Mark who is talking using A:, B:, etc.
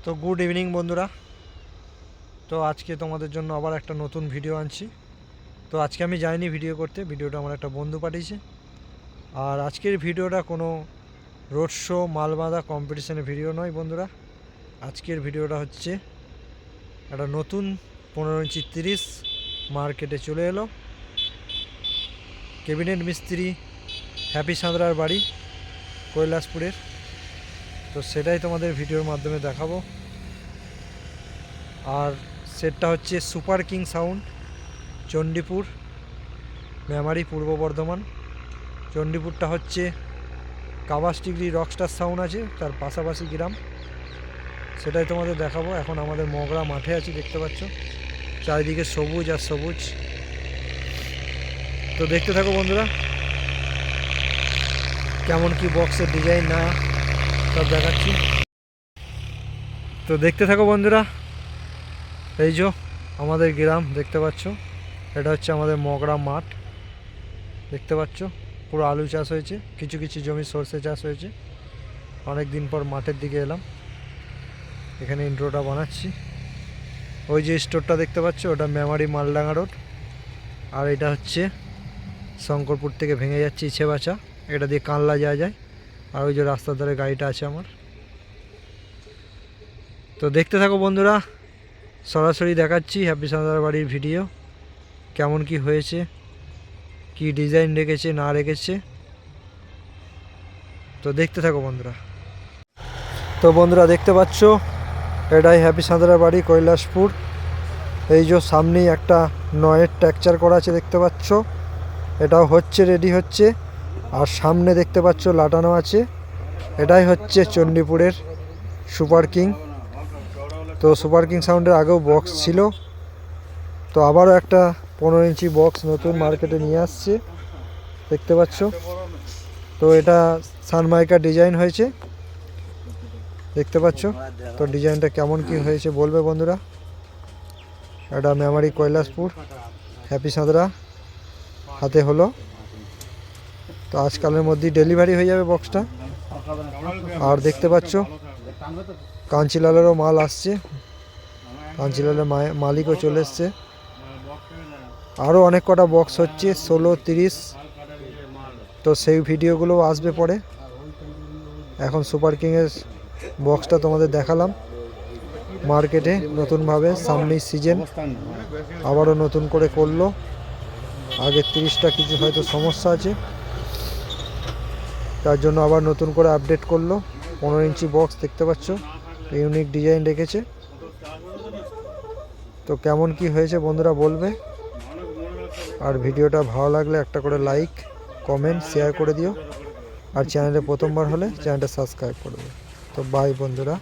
A: তো good evening বন্ধুরা। তো আজকে তোমাদের জন্য আবার একটা নতুন ভিডিও আনছি। তো আজকে আমি যাইনি ভিডিও করতে, ভিডিওটা আমার একটা বন্ধু পাঠিয়েছে। আর আজকের ভিডিওটা কোনো রোড শো মাল বাঁধা কম্পিটিশনের ভিডিও নয় বন্ধুরা। আজকের ভিডিওটা হচ্ছে একটা নতুন 15 ইঞ্চি 30 মার্কেটে চলে এলো। ক্যাবিনেট মিস্ত্রি হ্যাপি সাঁতরার বাড়ি কৈলাসপুরের। তো সেটাই তোমাদের ভিডিওর মাধ্যমে দেখাবো। আর সেটটা হচ্ছে super king sound, Chandipur, Memari, পূর্ব বর্ধমান। চণ্ডীপুরটা হচ্ছে কাবাসটিগরি রকস্টার সাউন্ড আছে, তার পাশাপাশি গ্রাম। সেটাই তোমাদের দেখাবো। এখন আমাদের মগরা মাঠে আছি, দেখতে পাচ্ছ চারিদিকে সবুজ আর সবুজ। তো দেখতে থাকো বন্ধুরা, কেমন কি বক্সের ডিজাইন না সব দেখাচ্ছি। তো দেখতে থাকো বন্ধুরা। এই যে আমাদের গ্রাম দেখতে পাচ্ছ, এটা হচ্ছে আমাদের মগরা মাঠ দেখতে পাচ্ছ। পুরো আলু চাষ হয়েছে, কিছু কিছু জমি সর্ষে চাষ হয়েছে। অনেক দিন পর মাঠের দিকে এলাম, এখানে ইন্ট্রোটা বানাচ্ছি। ওই যে স্টোরটা দেখতে পাচ্ছ, ওটা মেমারি মালডাঙ্গা রোড। আর এটা হচ্ছে শঙ্করপুর থেকে ভেঙে যাচ্ছে ইছেবাচা, এটা দিয়ে কানলা যাওয়া যায়। আর ওই যে রাস্তার ধারে গাড়িটা আছে আমার। তো দেখতে থাকো বন্ধুরা, সরাসরি দেখাচ্ছি হ্যাপি সাঁতরার বাড়ির ভিডিও, কেমন কি হয়েছে, কি ডিজাইন রেখেছে না রেখেছে। তো দেখতে থাকো বন্ধুরা। তো বন্ধুরা দেখতে পাচ্ছ, এটাই হ্যাপি সাঁতরার বাড়ি কৈলাসপুর। এই যে সামনেই একটা নয়ের ট্যাকচার করা আছে দেখতে পাচ্ছ, এটাও হচ্ছে, রেডি হচ্ছে। আর সামনে দেখতে পাচ্ছ লাটানো আছে, এটাই হচ্ছে চণ্ডীপুরের সুপার কিং। তো সুপার কিং সাউন্ডের আগেও বক্স ছিল, তো আবারও একটা 15 ইঞ্চি বক্স নতুন মার্কেটে নিয়ে আসছে দেখতে পাচ্ছ। তো এটা সানমাইকা ডিজাইন হয়েছে দেখতে পাচ্ছ। তো ডিজাইনটা কেমন কি হয়েছে বলবে বন্ধুরা। এটা মেমারি কৈলাসপুর হ্যাপি সাঁতরা হাতে হলো। তো আজকালের মধ্যেই ডেলিভারি হয়ে যাবে বক্সটা। আর দেখতে পাচ্ছ কাঞ্চিলালেরও মাল আসছে, কাঞ্চিলালের মালিকও চলে এসছে। আরও অনেক কটা বক্স হচ্ছে 16, 30। তো সেই ভিডিওগুলোও আসবে পরে। এখন সুপার কিংয়ের বক্সটা তোমাদের দেখালাম মার্কেটে নতুনভাবে, সামনেই সিজন, আবারও নতুন করে করলো। আগে 30টা কিছু হয়তো সমস্যা আছে, তার জন্য আবার নতুন করে আপডেট করলো। 15 ইঞ্চি বক্স দেখতে পাচ্ছ, ইউনিক ডিজাইন রেখেছে। তো কেমন কি হয়েছে বন্ধুরা বলবে। আর ভিডিওটা ভালো লাগলে একটা করে লাইক, কমেন্ট, শেয়ার করে দিও। আর চ্যানেলে প্রথমবার হলে চ্যানেলটা সাবস্ক্রাইব করে দিও। তো বাই বন্ধুরা।